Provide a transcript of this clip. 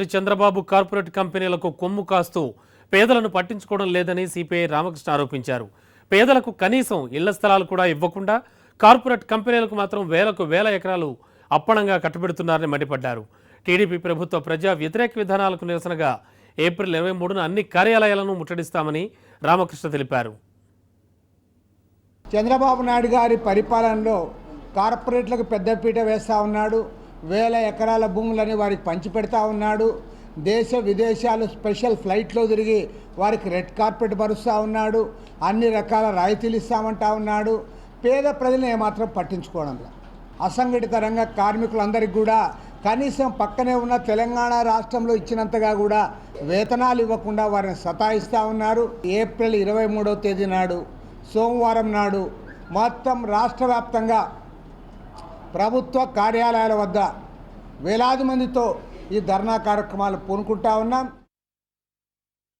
ముఖ్యమంత్రి చంద్రబాబు కార్పొరేట్ కంపెనీలకు కొమ్ము కాస్తూ పేదలను పట్టించుకోవడం లేదని సిపిఐ రామకృష్ణ ఆరోపించారు. పేదలకు కనీసం ఇళ్ల స్థలాలు కూడా ఇవ్వకుండా కార్పొరేట్ కంపెనీలకు మాత్రం వేలకు వేల ఎకరాలు అప్పణంగా కట్టబెడుతున్నారని మండిపడ్డారు. టీడీపీ ప్రభుత్వ ప్రజా వ్యతిరేక విధానాలకు నిరసనగా ఏప్రిల్ 23న అన్ని కార్యాలయాలను ముట్టడిస్తామని రామకృష్ణ తెలిపారు. చంద్రబాబు నాయుడు గారి పరిపాలనలో కార్పొరేట్లకు పెద్దపీట వేస్తూ ఉన్నాడు. వేల ఎకరాల భూములని వారికి పంచిపెడతా ఉన్నాడు. దేశ విదేశాలు స్పెషల్ ఫ్లైట్లో తిరిగి వారికి రెడ్ కార్పెట్ పరుస్తూ ఉన్నాడు. అన్ని రకాల రాయితీలు ఇస్తామంటా ఉన్నాడు. పేద ప్రజలను ఏమాత్రం పట్టించుకోవడంలో అసంఘటిత రంగ కార్మికులందరికీ కూడా కనీసం పక్కనే ఉన్న తెలంగాణ రాష్ట్రంలో ఇచ్చినంతగా కూడా వేతనాలు ఇవ్వకుండా వారిని సతాయిస్తూ ఉన్నారు. ఏప్రిల్ 23వ తేదీ నాడు సోమవారం నాడు మొత్తం రాష్ట్ర వ్యాప్తంగా ప్రభుత్వ కార్యాలయాల వద్ద వేలాది మందితో ఈ ధర్నా కార్యక్రమాలు పూనుకుంటా ఉన్నాం.